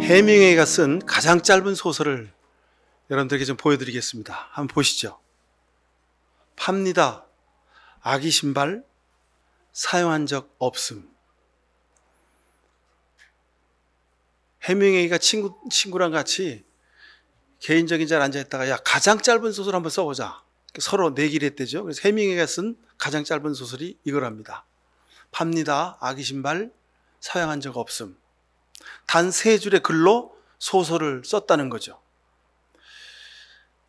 해밍웨이가 쓴 가장 짧은 소설을 여러분들에게 좀 보여드리겠습니다. 한번 보시죠. 팝니다. 아기 신발 사용한 적 없음. 해밍웨이가 친구랑 같이 개인적인 자리에 앉아있다가, 야, 가장 짧은 소설 한번 써보자. 서로 내기를 했대죠. 그래서 해밍웨이가 쓴 가장 짧은 소설이 이거랍니다. 팝니다. 아기 신발 사용한 적 없음. 단 3줄의 글로 소설을 썼다는 거죠.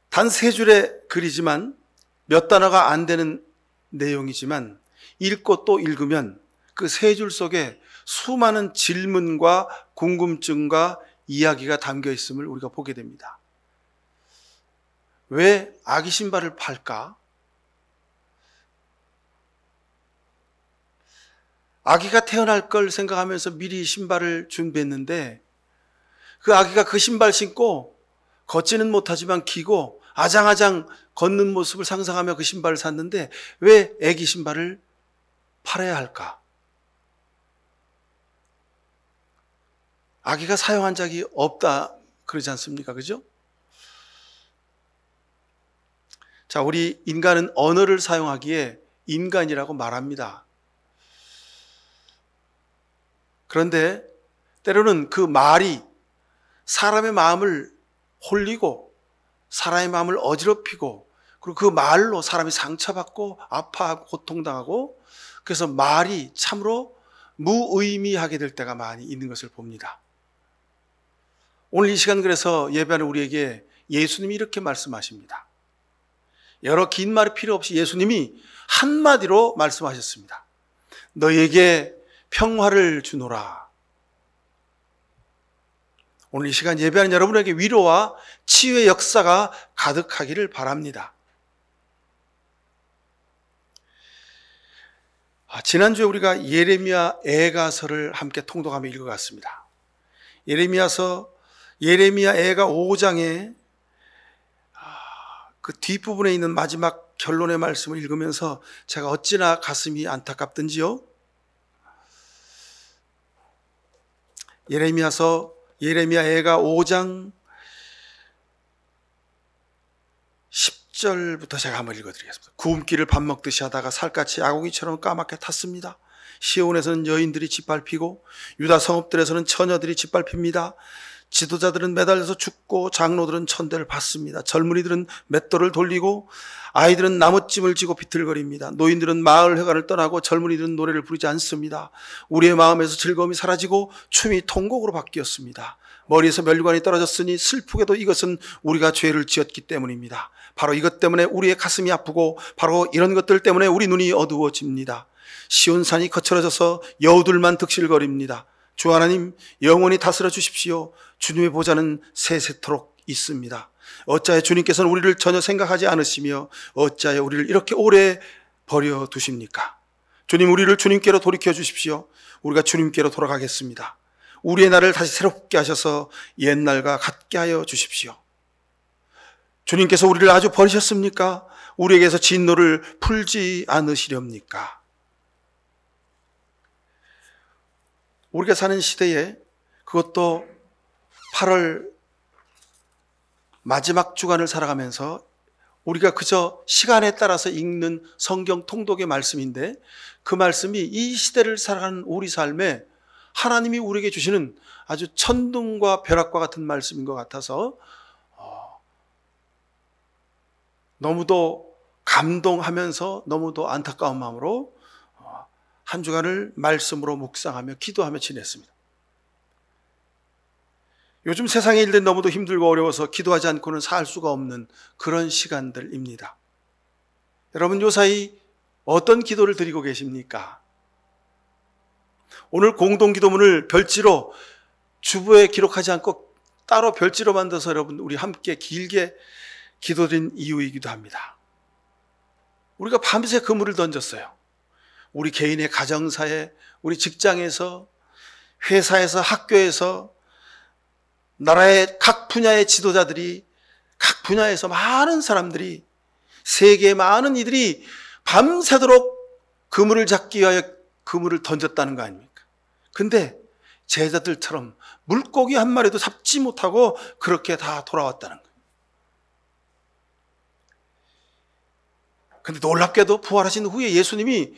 단 3줄의 글이지만 몇 단어가 안 되는 내용이지만 읽고 또 읽으면 그 3줄 속에 수많은 질문과 궁금증과 이야기가 담겨 있음을 우리가 보게 됩니다. 왜 아기 신발을 팔까? 아기가 태어날 걸 생각하면서 미리 신발을 준비했는데 그 아기가 그 신발 신고 걷지는 못하지만 기고 아장아장 걷는 모습을 상상하며 그 신발을 샀는데 왜 아기 신발을 팔아야 할까? 아기가 사용한 적이 없다 그러지 않습니까? 그죠? 자, 우리 인간은 언어를 사용하기에 인간이라고 말합니다. 그런데 때로는 그 말이 사람의 마음을 홀리고 사람의 마음을 어지럽히고 그리고 그 말로 사람이 상처받고 아파하고 고통당하고 그래서 말이 참으로 무의미하게 될 때가 많이 있는 것을 봅니다. 오늘 이 시간 그래서 예배하는 우리에게 예수님이 이렇게 말씀하십니다. 여러 긴 말이 필요 없이 예수님이 한마디로 말씀하셨습니다. 너희에게 평화를 주노라. 오늘 이 시간 예배하는 여러분에게 위로와 치유의 역사가 가득하기를 바랍니다. 지난주에 우리가 예레미야 애가서를 함께 통독하며 읽어갔습니다. 예레미야 애가 5장에 그 뒷부분에 있는 마지막 결론의 말씀을 읽으면서 제가 어찌나 가슴이 안타깝던지요. 예레미야 애가 5장 10절부터 제가 한번 읽어드리겠습니다. 구움길을 밥 먹듯이 하다가 살갗이 아궁이처럼 까맣게 탔습니다. 시온에서는 여인들이 짓밟히고 유다 성읍들에서는 처녀들이 짓밟힙니다. 지도자들은 매달려서 죽고 장로들은 천대를 받습니다. 젊은이들은 맷돌을 돌리고 아이들은 나무찜을 쥐고 비틀거립니다. 노인들은 마을 회관을 떠나고 젊은이들은 노래를 부르지 않습니다. 우리의 마음에서 즐거움이 사라지고 춤이 통곡으로 바뀌었습니다. 머리에서 멸관이 떨어졌으니 슬프게도 이것은 우리가 죄를 지었기 때문입니다. 바로 이것 때문에 우리의 가슴이 아프고 바로 이런 것들 때문에 우리 눈이 어두워집니다. 시온산이 거칠어져서 여우들만 득실거립니다. 주 하나님 영원히 다스려 주십시오. 주님의 보좌는 세세토록 있습니다. 어찌하여 주님께서는 우리를 전혀 생각하지 않으시며 어찌하여 우리를 이렇게 오래 버려두십니까? 주님, 우리를 주님께로 돌이켜 주십시오. 우리가 주님께로 돌아가겠습니다. 우리의 날을 다시 새롭게 하셔서 옛날과 같게 하여 주십시오. 주님께서 우리를 아주 버리셨습니까? 우리에게서 진노를 풀지 않으시렵니까? 우리가 사는 시대에 그것도 8월 마지막 주간을 살아가면서 우리가 그저 시간에 따라서 읽는 성경 통독의 말씀인데 그 말씀이 이 시대를 살아가는 우리 삶에 하나님이 우리에게 주시는 아주 천둥과 벼락과 같은 말씀인 것 같아서 너무도 감동하면서 너무도 안타까운 마음으로 한 주간을 말씀으로 묵상하며 기도하며 지냈습니다. 요즘 세상의 일들이 너무도 힘들고 어려워서 기도하지 않고는 살 수가 없는 그런 시간들입니다. 여러분 요사이 어떤 기도를 드리고 계십니까? 오늘 공동기도문을 별지로 주부에 기록하지 않고 따로 별지로 만들어서 여러분 우리 함께 길게 기도드린 이유이기도 합니다. 우리가 밤새 그물을 던졌어요. 우리 개인의 가정사에, 우리 직장에서, 회사에서, 학교에서, 나라의 각 분야의 지도자들이, 각 분야에서 많은 사람들이, 세계의 많은 이들이 밤새도록 그물을 잡기 위하여 그물을 던졌다는 거 아닙니까? 근데 제자들처럼 물고기 한 마리도 잡지 못하고 그렇게 다 돌아왔다는 거예요. 근데 놀랍게도 부활하신 후에 예수님이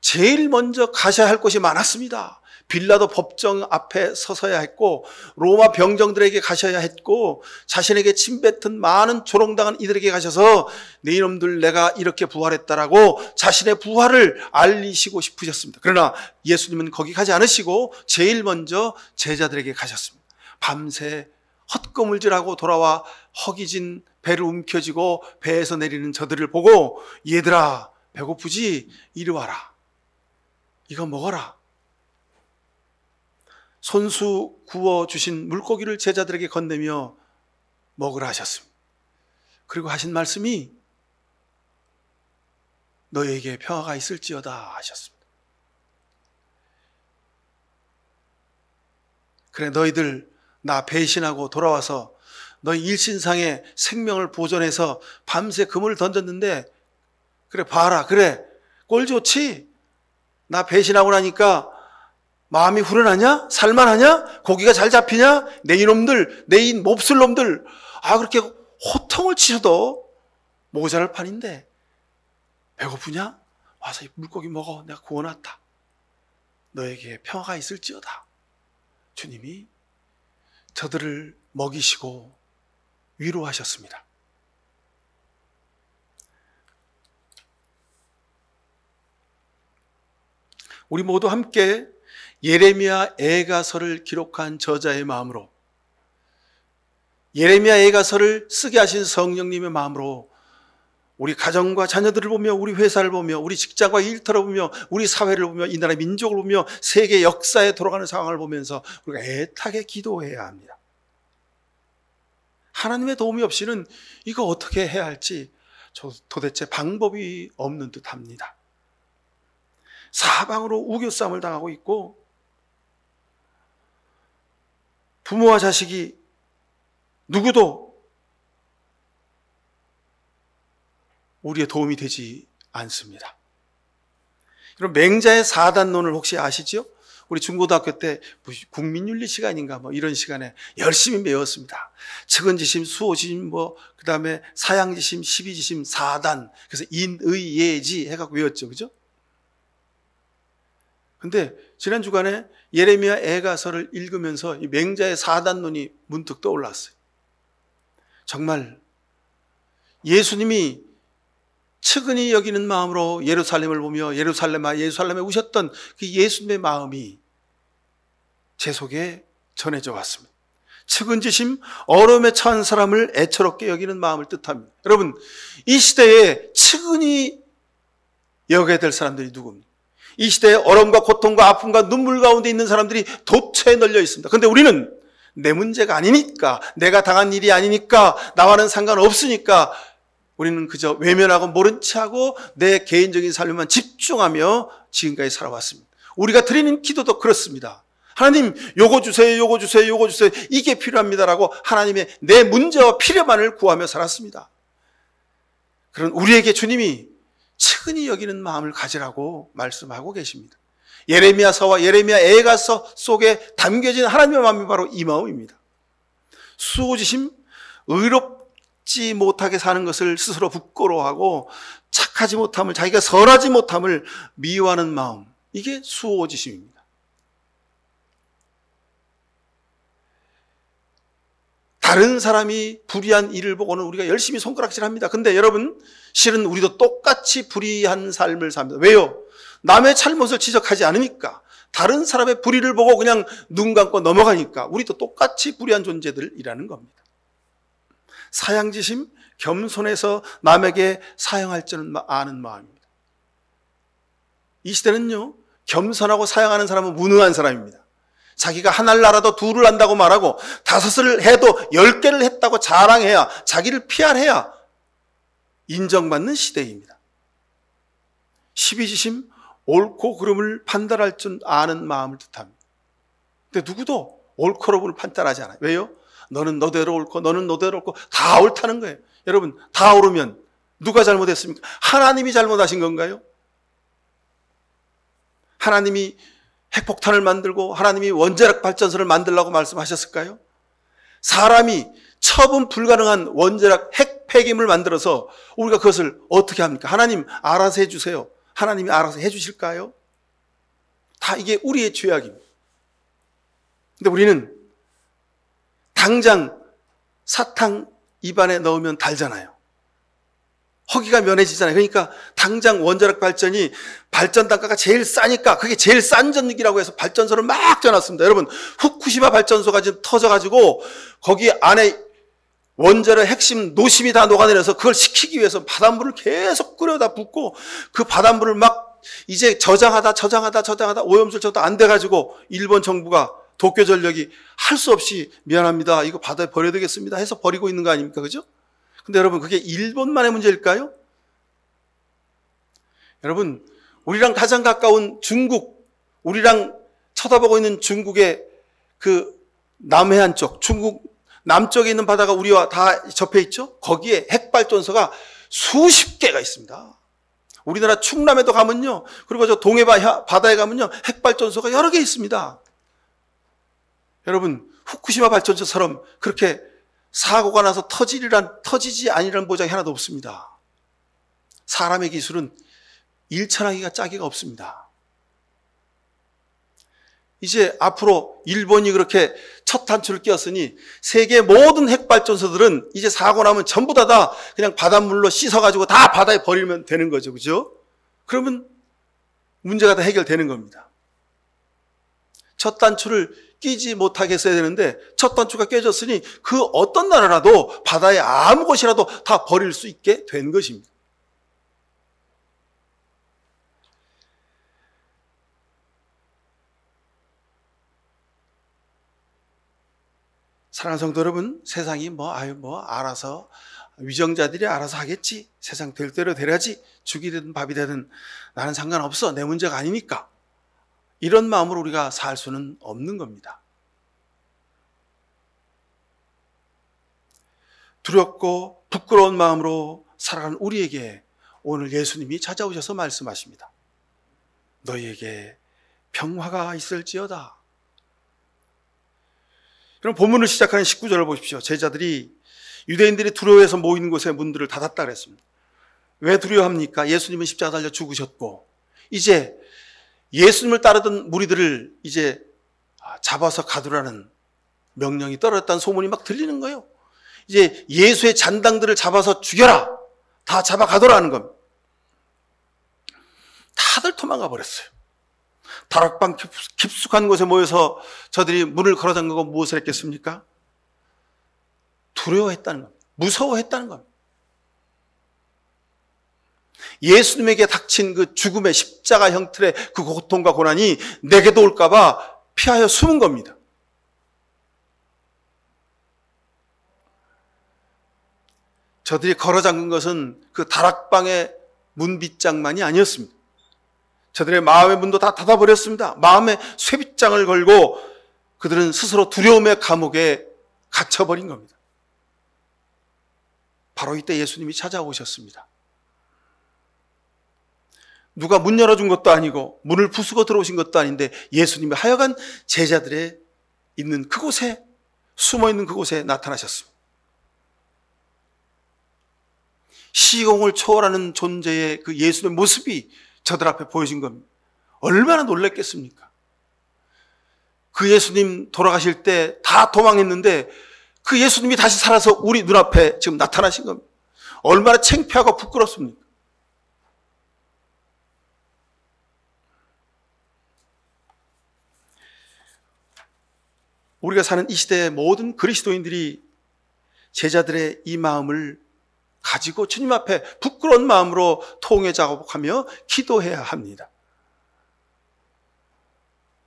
제일 먼저 가셔야 할 곳이 많았습니다. 빌라도 법정 앞에 서서야 했고, 로마 병정들에게 가셔야 했고, 자신에게 침뱉은 많은 조롱당한 이들에게 가셔서 네 이놈들 내가 이렇게 부활했다라고 자신의 부활을 알리시고 싶으셨습니다. 그러나 예수님은 거기 가지 않으시고 제일 먼저 제자들에게 가셨습니다. 밤새 헛거물질하고 돌아와 허기진 배를 움켜쥐고 배에서 내리는 저들을 보고, 얘들아 배고프지? 이리 와라. 이거 먹어라. 손수 구워주신 물고기를 제자들에게 건네며 먹으라 하셨습니다. 그리고 하신 말씀이 너희에게 평화가 있을지어다 하셨습니다. 그래, 너희들 나 배신하고 돌아와서 너희 일신상의 생명을 보존해서 밤새 그물을 던졌는데, 그래 봐라, 그래 꼴 좋지? 나 배신하고 나니까 마음이 후련하냐? 살만하냐? 고기가 잘 잡히냐? 내 이놈들, 내 이 몹쓸 놈들, 그렇게 호통을 치셔도 모자랄 판인데 배고프냐? 와서 이 물고기 먹어. 내가 구워놨다. 너에게 평화가 있을지어다. 주님이 저들을 먹이시고 위로하셨습니다. 우리 모두 함께 예레미야 애가서를 기록한 저자의 마음으로, 예레미야 애가서를 쓰게 하신 성령님의 마음으로 우리 가정과 자녀들을 보며, 우리 회사를 보며, 우리 직장과 일터를 보며, 우리 사회를 보며, 이 나라의 민족을 보며, 세계 역사에 돌아가는 상황을 보면서 우리가 애타게 기도해야 합니다. 하나님의 도움이 없이는 이거 어떻게 해야 할지 도대체 방법이 없는 듯합니다. 사방으로 우겨싸움을 당하고 있고, 부모와 자식이 누구도 우리의 도움이 되지 않습니다. 그럼 맹자의 4단론을 혹시 아시죠? 우리 중고등학교 때 국민윤리 시간인가 이런 시간에 열심히 배웠습니다. 측은지심, 수호지심, 그 다음에 사양지심, 시비지심, 4단. 그래서 인의예지 해갖고 외웠죠. 그죠? 근데 지난 주간에 예레미야 애가서를 읽으면서 이 맹자의 4단론이 문득 떠올랐어요. 정말 예수님이 측은히 여기는 마음으로 예루살렘을 보며 예루살렘아 예루살렘에 우셨던 그 예수님의 마음이 제 속에 전해져 왔습니다. 측은지심, 어려움에 처한 사람을 애처롭게 여기는 마음을 뜻합니다. 여러분, 이 시대에 측은히 여겨야 될 사람들이 누굽니까? 이 시대에 어려움과 고통과 아픔과 눈물 가운데 있는 사람들이 도처에 널려 있습니다. 그런데 우리는 내 문제가 아니니까, 내가 당한 일이 아니니까, 나와는 상관없으니까 우리는 그저 외면하고 모른 체하고 내 개인적인 삶에만 집중하며 지금까지 살아왔습니다. 우리가 드리는 기도도 그렇습니다. 하나님, 요거 주세요, 요거 주세요, 요거 주세요, 이게 필요합니다라고 하나님의 내 문제와 필요만을 구하며 살았습니다. 그런 우리에게 주님이 측은히 여기는 마음을 가지라고 말씀하고 계십니다. 예레미야서와 예레미야 애가서 속에 담겨진 하나님의 마음이 바로 이 마음입니다. 수호지심, 의롭지 못하게 사는 것을 스스로 부끄러워하고 착하지 못함을, 자기가 선하지 못함을 미워하는 마음, 이게 수호지심입니다. 다른 사람이 불의한 일을 보고는 우리가 열심히 손가락질합니다. 근데 여러분, 실은 우리도 똑같이 불의한 삶을 삽니다. 왜요? 남의 잘못을 지적하지 않으니까, 다른 사람의 불의를 보고 그냥 눈 감고 넘어가니까 우리도 똑같이 불의한 존재들이라는 겁니다. 사양지심, 겸손해서 남에게 사양할 줄 아는 마음입니다. 이 시대는요, 겸손하고 사양하는 사람은 무능한 사람입니다. 자기가 하나를 알아도 둘을 안다고 말하고 5을 해도 10개를 했다고 자랑해야, 자기를 PR해야 인정받는 시대입니다. 시비지심, 옳고 그름을 판단할 줄 아는 마음을 뜻합니다. 근데 누구도 옳고 그름을 판단하지 않아요. 왜요? 너는 너대로 옳고 너는 너대로 옳고 다 옳다는 거예요. 여러분, 다 옳으면 누가 잘못했습니까? 하나님이 잘못하신 건가요? 하나님이 핵폭탄을 만들고 하나님이 원자력 발전소를 만들라고 말씀하셨을까요? 사람이 처분 불가능한 원자력 핵 폐기물을 만들어서 우리가 그것을 어떻게 합니까? 하나님 알아서 해주세요. 하나님이 알아서 해주실까요? 다 이게 우리의 죄악입니다. 근데 우리는 당장 사탕 입안에 넣으면 달잖아요. 허기가 면해지잖아요. 그러니까 당장 원자력 발전이 발전 단가가 제일 싸니까 그게 제일 싼 전기라고 해서 발전소를 막 져놨습니다. 여러분, 후쿠시마 발전소가 지금 터져가지고 거기 안에 원자력 핵심 노심이 다 녹아내려서 그걸 식히기 위해서 바닷물을 계속 끓여다 붓고 그 바닷물을 막 이제 저장하다 오염수를 저도 안 돼가지고 일본 정부가 도쿄전력이 할 수 없이 미안합니다. 이거 바다에 버려야 되겠습니다. 해서 버리고 있는 거 아닙니까? 그죠? 근데 여러분, 그게 일본만의 문제일까요? 여러분, 우리랑 가장 가까운 중국, 우리랑 쳐다보고 있는 중국의 그 남해안 쪽, 중국 남쪽에 있는 바다가 우리와 다 접해 있죠? 거기에 핵발전소가 수십 개가 있습니다. 우리나라 충남에도 가면요, 그리고 저 동해 바다에 가면요, 핵발전소가 여러 개 있습니다. 여러분, 후쿠시마 발전소처럼 그렇게 사고가 나서 터지지 아니라는 보장이 하나도 없습니다. 사람의 기술은 일천하기가 짝이가 없습니다. 이제 앞으로 일본이 그렇게 첫 단추를 끼웠으니 세계 모든 핵발전소들은 이제 사고 나면 전부 다 그냥 바닷물로 씻어가지고 다 바다에 버리면 되는 거죠. 그죠? 그러면 문제가 다 해결되는 겁니다. 첫 단추를 끼지 못하게 했어야 되는데 첫 단추가 깨졌으니 그 어떤 나라라도 바다에 아무 곳이라도 다 버릴 수 있게 된 것입니다. 사랑하는 성도 여러분, 세상이 알아서 위정자들이 알아서 하겠지. 세상 될 대로 되려지. 죽이 되든 밥이 되든 나는 상관없어. 내 문제가 아니니까. 이런 마음으로 우리가 살 수는 없는 겁니다. 두렵고 부끄러운 마음으로 살아가는 우리에게 오늘 예수님이 찾아오셔서 말씀하십니다. 너희에게 평화가 있을지어다. 그럼 본문을 시작하는 19절을 보십시오. 제자들이 유대인들이 두려워해서 모이는 곳에 문들을 닫았다 그랬습니다. 왜 두려워합니까? 예수님은 십자가 달려 죽으셨고 이제 예수님을 따르던 무리들을 이제 잡아서 가두라는 명령이 떨어졌다는 소문이 막 들리는 거예요. 이제 예수의 잔당들을 잡아서 죽여라. 다 잡아 가두라는 겁니다. 다들 도망가 버렸어요. 다락방 깊숙한 곳에 모여서 저들이 문을 걸어 잠그고 무엇을 했겠습니까? 두려워했다는 겁니다. 무서워했다는 겁니다. 예수님에게 닥친 그 죽음의 십자가 형틀의 그 고통과 고난이 내게도 올까봐 피하여 숨은 겁니다. 저들이 걸어 잠근 것은 그 다락방의 문빗장만이 아니었습니다. 저들의 마음의 문도 다 닫아버렸습니다. 마음의 쇠빗장을 걸고 그들은 스스로 두려움의 감옥에 갇혀버린 겁니다. 바로 이때 예수님이 찾아오셨습니다. 누가 문 열어준 것도 아니고 문을 부수고 들어오신 것도 아닌데 예수님이 하여간 제자들의 있는 그곳에, 숨어있는 그곳에 나타나셨습니다. 시공을 초월하는 존재의 그 예수의 모습이 저들 앞에 보여진 겁니다. 얼마나 놀랐겠습니까? 그 예수님 돌아가실 때 다 도망했는데 그 예수님이 다시 살아서 우리 눈앞에 지금 나타나신 겁니다. 얼마나 창피하고 부끄럽습니까? 우리가 사는 이 시대의 모든 그리스도인들이 제자들의 이 마음을 가지고 주님 앞에 부끄러운 마음으로 통회 작업하며 기도해야 합니다.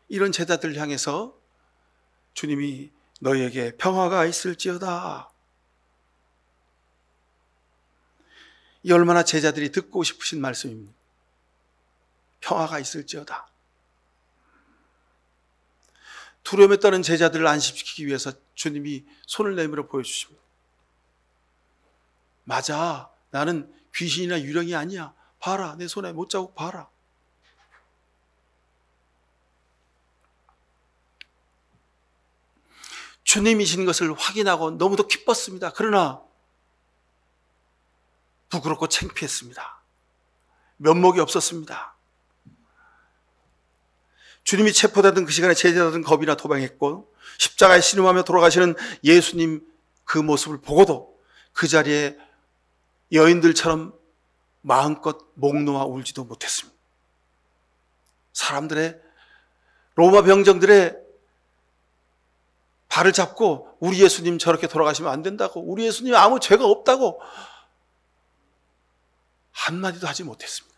이런 제자들 향해서 주님이 너희에게 평화가 있을지어다. 이 얼마나 제자들이 듣고 싶으신 말씀입니다. 평화가 있을지어다. 두려움에 떠는 제자들을 안심시키기 위해서 주님이 손을 내밀어 보여주십니다. 맞아, 나는 귀신이나 유령이 아니야. 봐라, 내 손에 못자국 봐라. 주님이신 것을 확인하고 너무도 기뻤습니다. 그러나 부끄럽고 창피했습니다. 면목이 없었습니다. 주님이 체포되던 그 시간에 제자들은 겁이나 도망했고 십자가에 신음하며 돌아가시는 예수님 그 모습을 보고도 그 자리에 여인들처럼 마음껏 목 놓아 울지도 못했습니다. 사람들의, 로마 병정들의 발을 잡고 우리 예수님 저렇게 돌아가시면 안 된다고, 우리 예수님 아무 죄가 없다고 한마디도 하지 못했습니다.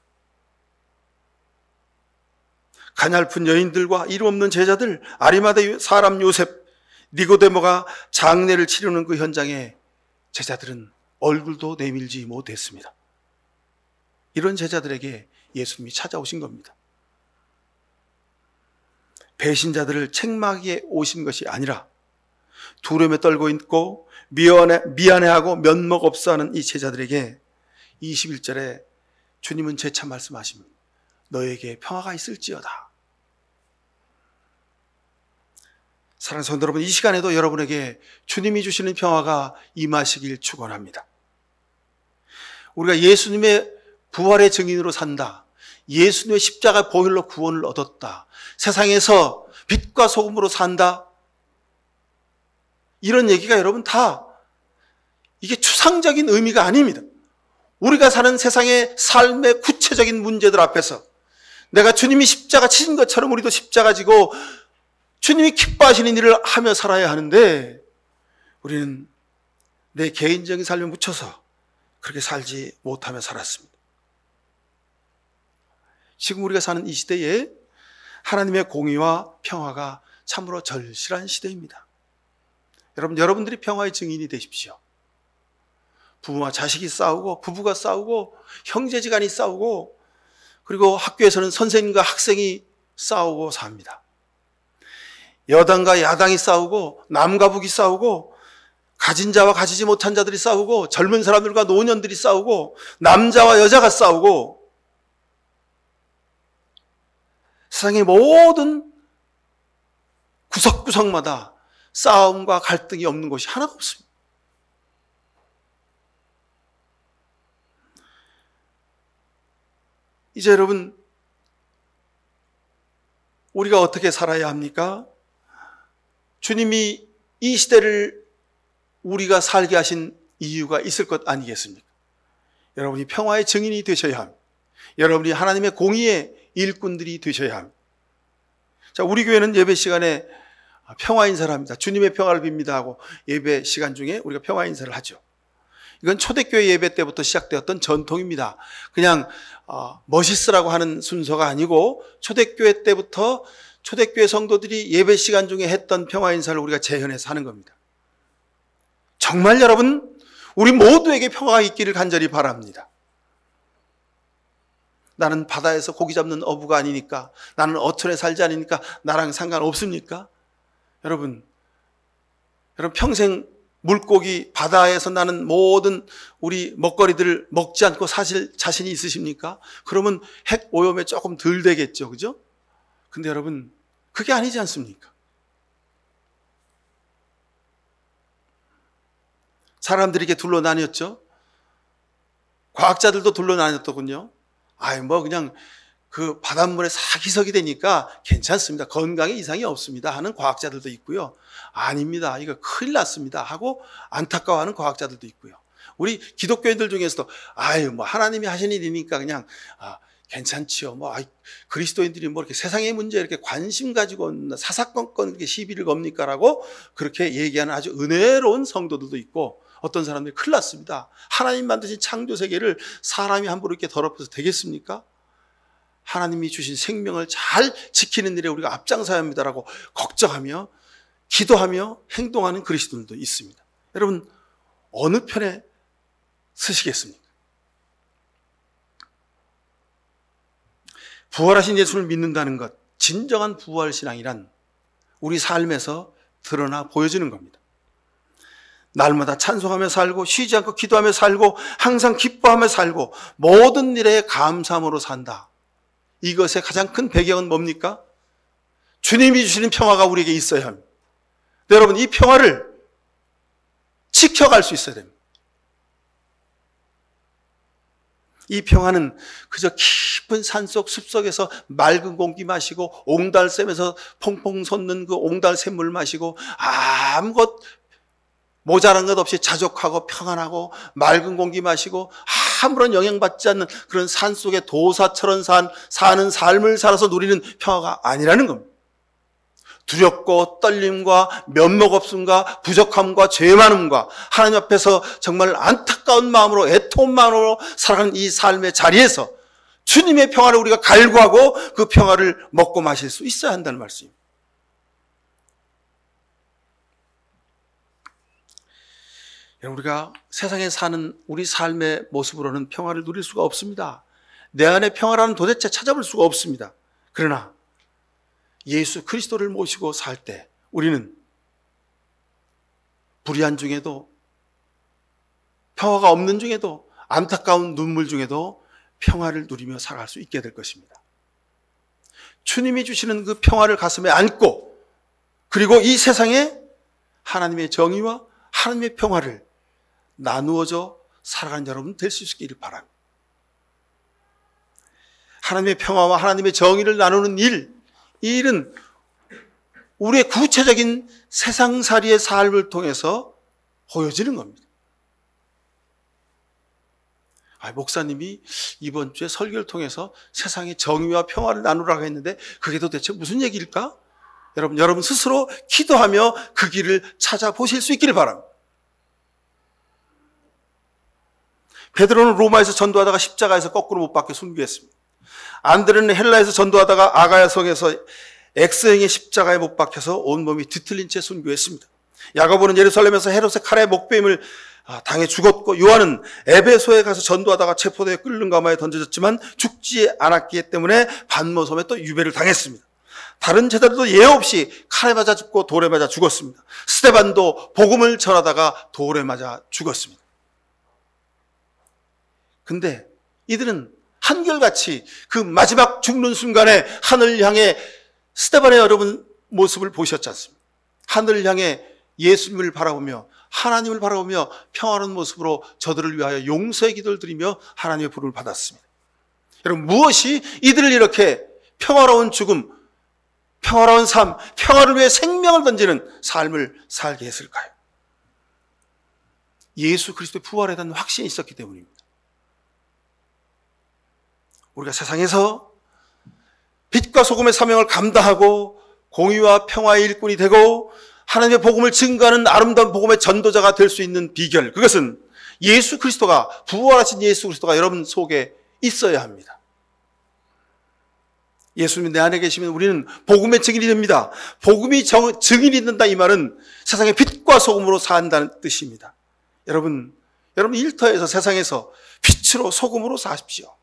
가냘픈 여인들과 이름 없는 제자들, 아리마대 사람 요셉, 니고데모가 장례를 치르는 그 현장에 제자들은 얼굴도 내밀지 못했습니다. 이런 제자들에게 예수님이 찾아오신 겁니다. 배신자들을 책망하기에 오신 것이 아니라 두려움에 떨고 있고 미안해하고 면목 없어하는 이 제자들에게 21절에 주님은 재차 말씀하십니다. 너에게 평화가 있을지어다. 사랑하는 성도 여러분, 이 시간에도 여러분에게 주님이 주시는 평화가 임하시길 축원합니다. 우리가 예수님의 부활의 증인으로 산다, 예수님의 십자가 보혈로 구원을 얻었다, 세상에서 빛과 소금으로 산다, 이런 얘기가 여러분 다 이게 추상적인 의미가 아닙니다. 우리가 사는 세상의 삶의 구체적인 문제들 앞에서 내가 주님이 십자가 치신 것처럼 우리도 십자가 지고 주님이 기뻐하시는 일을 하며 살아야 하는데, 우리는 내 개인적인 삶에 묻혀서 그렇게 살지 못하며 살았습니다. 지금 우리가 사는 이 시대에 하나님의 공의와 평화가 참으로 절실한 시대입니다. 여러분들이 평화의 증인이 되십시오. 부부와 자식이 싸우고, 부부가 싸우고, 형제지간이 싸우고, 그리고 학교에서는 선생님과 학생이 싸우고 삽니다. 여당과 야당이 싸우고, 남과 북이 싸우고, 가진 자와 가지지 못한 자들이 싸우고, 젊은 사람들과 노년들이 싸우고, 남자와 여자가 싸우고, 세상의 모든 구석구석마다 싸움과 갈등이 없는 곳이 하나도 없습니다. 이제 여러분, 우리가 어떻게 살아야 합니까? 주님이 이 시대를 우리가 살게 하신 이유가 있을 것 아니겠습니까? 여러분이 평화의 증인이 되셔야 합니다. 여러분이 하나님의 공의의 일꾼들이 되셔야 합니다. 자, 우리 교회는 예배 시간에 평화 인사를 합니다. 주님의 평화를 빕니다 하고 예배 시간 중에 우리가 평화 인사를 하죠. 이건 초대교회 예배 때부터 시작되었던 전통입니다. 그냥 멋있으라고 하는 순서가 아니고 초대교회 때부터 초대교회 성도들이 예배 시간 중에 했던 평화 인사를 우리가 재현해서 하는 겁니다. 정말 여러분, 우리 모두에게 평화가 있기를 간절히 바랍니다. 나는 바다에서 고기 잡는 어부가 아니니까, 나는 어촌에 살지 않으니까 나랑 상관없습니까? 여러분 평생 물고기 바다에서 나는 모든 우리 먹거리들을 먹지 않고 사실 자신이 있으십니까? 그러면 핵 오염에 조금 덜 되겠죠, 그죠? 근데 여러분, 그게 아니지 않습니까? 사람들이 이렇게 둘로 나뉘었죠. 과학자들도 둘로 나뉘었더군요. 그냥 그 바닷물에 사기석이 되니까 괜찮습니다, 건강에 이상이 없습니다 하는 과학자들도 있고요. 아닙니다, 이거 큰일 났습니다 하고 안타까워하는 과학자들도 있고요. 우리 기독교인들 중에서도 하나님이 하신 일이니까 그냥 괜찮지요. 그리스도인들이 이렇게 세상의 문제에 이렇게 관심 가지고 사사건건 이렇게 시비를 겁니까라고 그렇게 얘기하는 아주 은혜로운 성도들도 있고, 어떤 사람들이 큰일 났습니다, 하나님 만드신 창조 세계를 사람이 함부로 이렇게 더럽혀서 되겠습니까? 하나님이 주신 생명을 잘 지키는 일에 우리가 앞장서야 합니다라고 걱정하며 기도하며 행동하는 그리스도인도 있습니다. 여러분, 어느 편에 서시겠습니까? 부활하신 예수를 믿는다는 것, 진정한 부활신앙이란 우리 삶에서 드러나 보여지는 겁니다. 날마다 찬송하며 살고, 쉬지 않고 기도하며 살고, 항상 기뻐하며 살고, 모든 일에 감사함으로 산다. 이것의 가장 큰 배경은 뭡니까? 주님이 주시는 평화가 우리에게 있어야 합니다. 여러분, 이 평화를 지켜갈 수 있어야 됩니다. 이 평화는 그저 깊은 산속 숲속에서 맑은 공기 마시고 옹달샘에서 퐁퐁 솟는 그 옹달 샘물 마시고 아무것 모자란 것 없이 자족하고 평안하고 맑은 공기 마시고 아무런 영향받지 않는 그런 산속의 도사처럼 사는 삶을 살아서 누리는 평화가 아니라는 겁니다. 두렵고 떨림과 면목 없음과 부족함과 죄 많음과 하나님 앞에서 정말 안타까운 마음으로 애통한 마음으로 살아가는 이 삶의 자리에서 주님의 평화를 우리가 갈구하고 그 평화를 먹고 마실 수 있어야 한다는 말씀입니다. 우리가 세상에 사는 우리 삶의 모습으로는 평화를 누릴 수가 없습니다. 내 안에 평화라는 도대체 찾아볼 수가 없습니다. 그러나 예수 그리스도를 모시고 살 때 우리는 불의한 중에도 평화가 없는 중에도 안타까운 눈물 중에도 평화를 누리며 살아갈 수 있게 될 것입니다. 주님이 주시는 그 평화를 가슴에 안고 그리고 이 세상에 하나님의 정의와 하나님의 평화를 나누어져 살아가는 여러분 될 수 있기를 바랍니다. 하나님의 평화와 하나님의 정의를 나누는 이 일은 우리의 구체적인 세상살이의 삶을 통해서 보여지는 겁니다. 목사님이 이번 주에 설교를 통해서 세상의 정의와 평화를 나누라고 했는데 그게 도대체 무슨 얘기일까? 여러분 스스로 기도하며 그 길을 찾아보실 수 있기를 바랍니다. 베드로는 로마에서 전도하다가 십자가에서 거꾸로 못 박혀 순교했습니다. 안드레는 헬라에서 전도하다가 아가야 성에서 X형의 십자가에 못 박혀서 온몸이 뒤틀린 채 순교했습니다. 야고보는 예루살렘에서 헤롯의 칼에 목베임을 당해 죽었고, 요한은 에베소에 가서 전도하다가 체포되어 끓는 가마에 던져졌지만 죽지 않았기 때문에 반모섬에 또 유배를 당했습니다. 다른 제자들도 예외 없이 칼에 맞아 죽고 돌에 맞아 죽었습니다. 스데반도 복음을 전하다가 돌에 맞아 죽었습니다. 근데 이들은 한결같이 그 마지막 죽는 순간에 하늘 향해 스데반의 여러분 모습을 보셨지 않습니까? 하늘을 향해 예수님을 바라보며 하나님을 바라보며 평화로운 모습으로 저들을 위하여 용서의 기도를 드리며 하나님의 부름을 받았습니다. 여러분, 무엇이 이들을 이렇게 평화로운 죽음, 평화로운 삶, 평화를 위해 생명을 던지는 삶을 살게 했을까요? 예수 그리스도의 부활에 대한 확신이 있었기 때문입니다. 우리가 세상에서 빛과 소금의 사명을 감당하고 공의와 평화의 일꾼이 되고 하나님의 복음을 증거하는 아름다운 복음의 전도자가 될 수 있는 비결, 그것은 예수 그리스도가, 부활하신 예수 그리스도가 여러분 속에 있어야 합니다. 예수님이 내 안에 계시면 우리는 복음의 증인이 됩니다. 복음이 증인이 된다, 이 말은 세상의 빛과 소금으로 산다는 뜻입니다. 여러분 일터에서 세상에서 빛으로 소금으로 사십시오.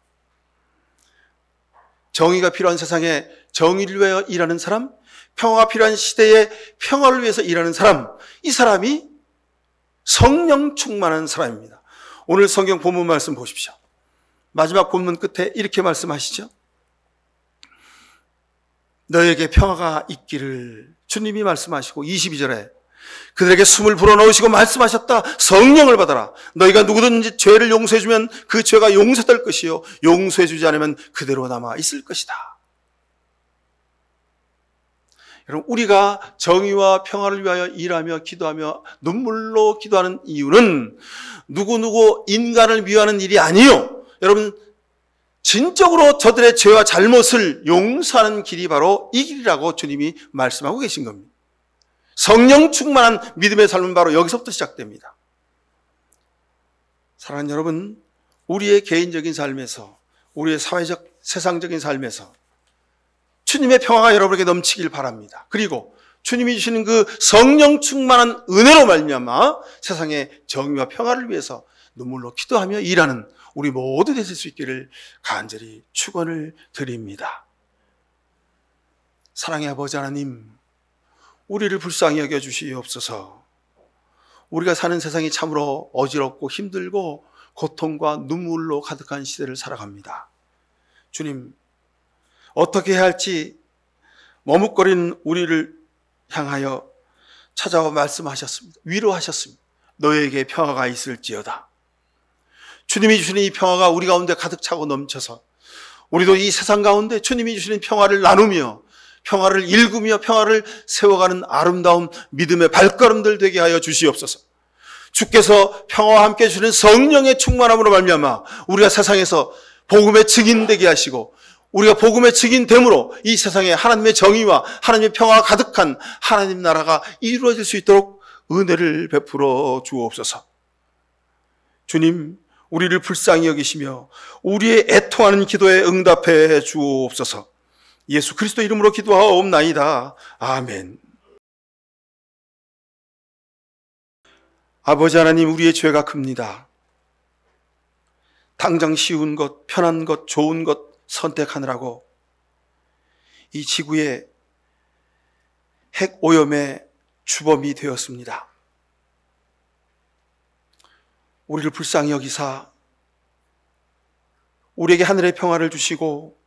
정의가 필요한 세상에 정의를 위하여 일하는 사람, 평화가 필요한 시대에 평화를 위해서 일하는 사람, 이 사람이 성령 충만한 사람입니다. 오늘 성경 본문 말씀 보십시오. 마지막 본문 끝에 이렇게 말씀하시죠. 너에게 평화가 있기를 주님이 말씀하시고 22절에 그들에게 숨을 불어넣으시고 말씀하셨다. 성령을 받아라. 너희가 누구든지 죄를 용서해주면 그 죄가 용서될 것이요 용서해주지 않으면 그대로 남아 있을 것이다. 여러분, 우리가 정의와 평화를 위하여 일하며 기도하며 눈물로 기도하는 이유는 누구 인간을 미워하는 일이 아니요, 여러분 진정으로 저들의 죄와 잘못을 용서하는 길이 바로 이 길이라고 주님이 말씀하고 계신 겁니다. 성령 충만한 믿음의 삶은 바로 여기서부터 시작됩니다. 사랑하는 여러분, 우리의 개인적인 삶에서, 우리의 사회적, 세상적인 삶에서 주님의 평화가 여러분에게 넘치길 바랍니다. 그리고 주님이 주시는 그 성령 충만한 은혜로 말미암아 세상의 정의와 평화를 위해서 눈물로 기도하며 일하는 우리 모두 되실 수 있기를 간절히 축원을 드립니다. 사랑의 아버지 하나님, 우리를 불쌍히 여겨주시옵소서. 우리가 사는 세상이 참으로 어지럽고 힘들고 고통과 눈물로 가득한 시대를 살아갑니다. 주님, 어떻게 해야 할지 머뭇거리는 우리를 향하여 찾아와 말씀하셨습니다. 위로하셨습니다. 너에게 평화가 있을지어다. 주님이 주시는 이 평화가 우리 가운데 가득 차고 넘쳐서 우리도 이 세상 가운데 주님이 주시는 평화를 나누며 평화를 일구며 평화를 세워가는 아름다운 믿음의 발걸음들 되게 하여 주시옵소서. 주께서 평화와 함께 주시는 성령의 충만함으로 말미암아 우리가 세상에서 복음의 증인 되게 하시고 우리가 복음의 증인됨으로 이 세상에 하나님의 정의와 하나님의 평화가 가득한 하나님 나라가 이루어질 수 있도록 은혜를 베풀어 주옵소서. 주님, 우리를 불쌍히 여기시며 우리의 애통하는 기도에 응답해 주옵소서. 예수 그리스도 이름으로 기도하옵나이다. 아멘. 아버지 하나님, 우리의 죄가 큽니다. 당장 쉬운 것, 편한 것, 좋은 것 선택하느라고 이 지구의 핵 오염의 주범이 되었습니다. 우리를 불쌍히 여기사 우리에게 하늘의 평화를 주시고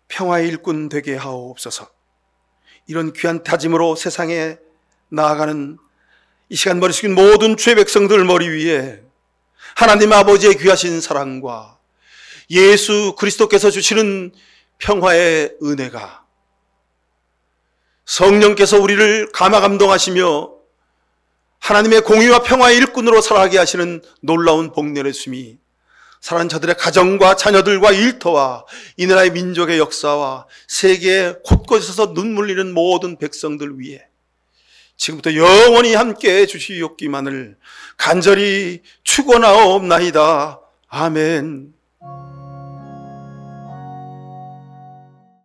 평화의 일꾼 되게 하옵소서. 이런 귀한 다짐으로 세상에 나아가는 이 시간 머리 숙인 모든 주의 백성들 머리 위에 하나님 아버지의 귀하신 사랑과 예수 그리스도께서 주시는 평화의 은혜가 성령께서 우리를 감화감동하시며 하나님의 공의와 평화의 일꾼으로 살아가게 하시는 놀라운 복렬의 춤이 사랑하는 저들의 가정과 자녀들과 일터와 이 나라의 민족의 역사와 세계 곳곳에서 눈물 흘리는 모든 백성들 위해 지금부터 영원히 함께해 주시옵기만을 간절히 축원하옵나이다. 아멘.